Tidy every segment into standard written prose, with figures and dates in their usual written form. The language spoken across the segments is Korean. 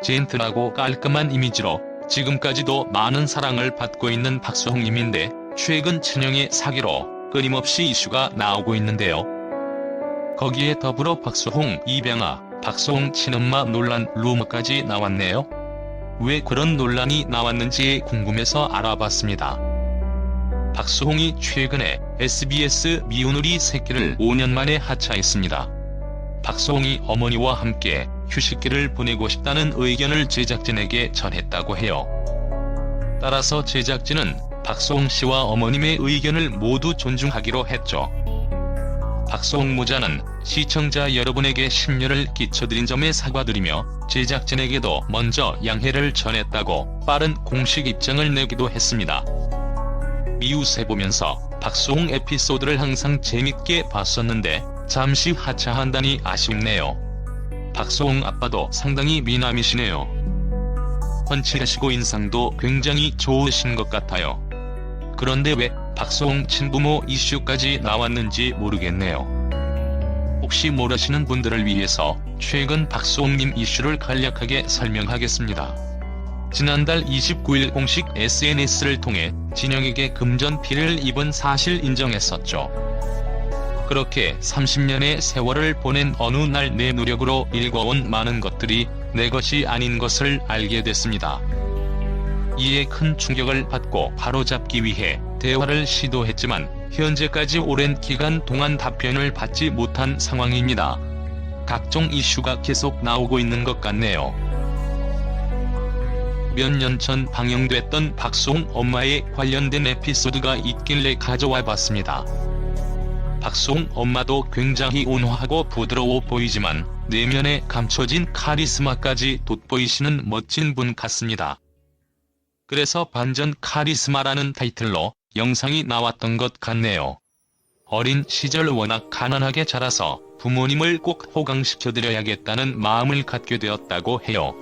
젠틀하고 깔끔한 이미지로 지금까지도 많은 사랑을 받고 있는 박수홍님인데 최근 친형의 사기로 끊임없이 이슈가 나오고 있는데요. 거기에 더불어 박수홍 입양아, 박수홍 친엄마 논란 루머까지 나왔네요. 왜 그런 논란이 나왔는지 궁금해서 알아봤습니다. 박수홍이 최근에 SBS 미운우리 새끼를 5년 만에 하차했습니다. 박수홍이 어머니와 함께 휴식기를 보내고 싶다는 의견을 제작진에게 전했다고 해요. 따라서 제작진은 박수홍 씨와 어머님의 의견을 모두 존중하기로 했죠. 박수홍 모자는 시청자 여러분에게 심려를 끼쳐드린 점에 사과드리며 제작진에게도 먼저 양해를 전했다고 빠른 공식 입장을 내기도 했습니다. 미우새 보면서 박수홍 에피소드를 항상 재밌게 봤었는데 잠시 하차한다니 아쉽네요. 박수홍 아빠도 상당히 미남이시네요. 펀치하시고 인상도 굉장히 좋으신 것 같아요. 그런데 왜 박수홍 친부모 이슈까지 나왔는지 모르겠네요. 혹시 모르시는 분들을 위해서 최근 박수홍님 이슈를 간략하게 설명하겠습니다. 지난달 29일 공식 SNS를 통해 진영에게 금전 피해를 입은 사실 인정했었죠. 그렇게 30년의 세월을 보낸 어느 날 내 노력으로 일궈온 많은 것들이 내 것이 아닌 것을 알게 됐습니다. 이에 큰 충격을 받고 바로잡기 위해 대화를 시도했지만 현재까지 오랜 기간 동안 답변을 받지 못한 상황입니다. 각종 이슈가 계속 나오고 있는 것 같네요. 몇 년 전 방영됐던 박수홍 엄마에 관련된 에피소드가 있길래 가져와 봤습니다. 박수홍 엄마도 굉장히 온화하고 부드러워 보이지만 내면에 감춰진 카리스마까지 돋보이시는 멋진 분 같습니다. 그래서 반전 카리스마라는 타이틀로 영상이 나왔던 것 같네요. 어린 시절 워낙 가난하게 자라서 부모님을 꼭 호강시켜드려야겠다는 마음을 갖게 되었다고 해요.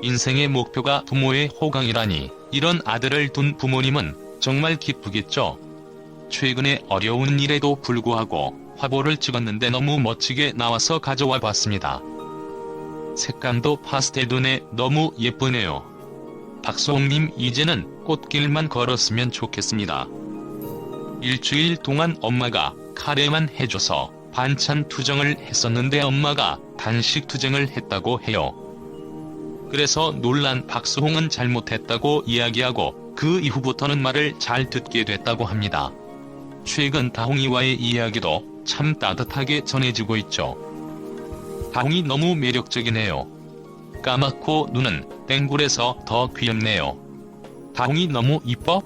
인생의 목표가 부모의 호강이라니 이런 아들을 둔 부모님은 정말 기쁘겠죠. 최근에 어려운 일에도 불구하고 화보를 찍었는데 너무 멋지게 나와서 가져와 봤습니다. 색감도 파스텔톤에 너무 예쁘네요. 박수홍님 이제는 꽃길만 걸었으면 좋겠습니다. 일주일 동안 엄마가 카레만 해줘서 반찬 투정을 했었는데 엄마가 단식 투정을 했다고 해요. 그래서 놀란 박수홍은 잘못했다고 이야기하고 그 이후부터는 말을 잘 듣게 됐다고 합니다. 최근 다홍이와의 이야기도 참 따뜻하게 전해지고 있죠. 다홍이 너무 매력적이네요. 까맣고 눈은 땡굴에서 더 귀엽네요. 다홍이 너무 이뻐?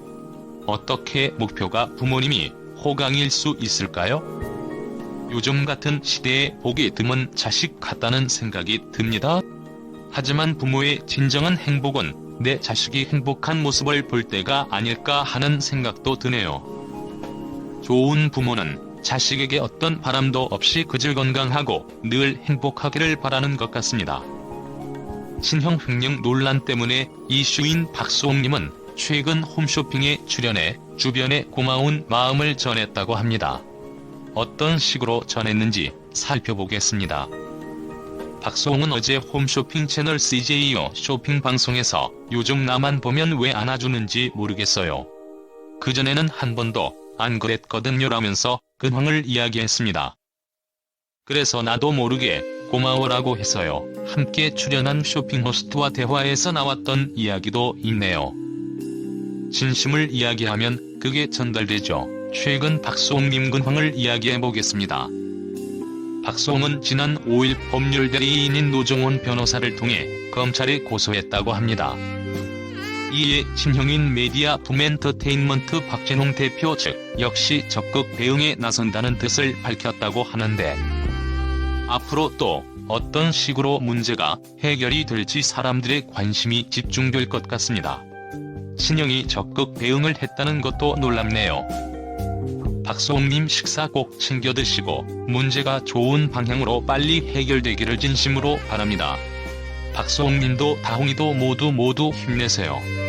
어떻게 목표가 부모님이 호강일 수 있을까요? 요즘 같은 시대에 보기 드문 자식 같다는 생각이 듭니다. 하지만 부모의 진정한 행복은 내 자식이 행복한 모습을 볼 때가 아닐까 하는 생각도 드네요. 좋은 부모는 자식에게 어떤 바람도 없이 그저 건강하고 늘 행복하기를 바라는 것 같습니다. 친형 횡령 논란 때문에 이슈인 박수홍님은 최근 홈쇼핑에 출연해 주변에 고마운 마음을 전했다고 합니다. 어떤 식으로 전했는지 살펴보겠습니다. 박수홍은 어제 홈쇼핑 채널 CJO 쇼핑 방송에서 요즘 나만 보면 왜 안아주는지 모르겠어요. 그전에는 한 번도 안 그랬거든요 라면서 근황을 이야기했습니다. 그래서 나도 모르게 고마워라고 해서요. 함께 출연한 쇼핑 호스트와 대화에서 나왔던 이야기도 있네요. 진심을 이야기하면 그게 전달되죠. 최근 박수홍님 근황을 이야기해보겠습니다. 박수홍은 지난 5일 법률 대리인인 노정원 변호사를 통해 검찰에 고소했다고 합니다. 이에 친형인 메디아 붐엔터테인먼트 박진홍 대표 측 역시 적극 대응에 나선다는 뜻을 밝혔다고 하는데 앞으로 또 어떤 식으로 문제가 해결이 될지 사람들의 관심이 집중될 것 같습니다. 친형이 적극 대응을 했다는 것도 놀랍네요. 박수홍님 식사 꼭 챙겨 드시고 문제가 좋은 방향으로 빨리 해결되기를 진심으로 바랍니다. 박수홍님도 다홍이도 모두 힘내세요.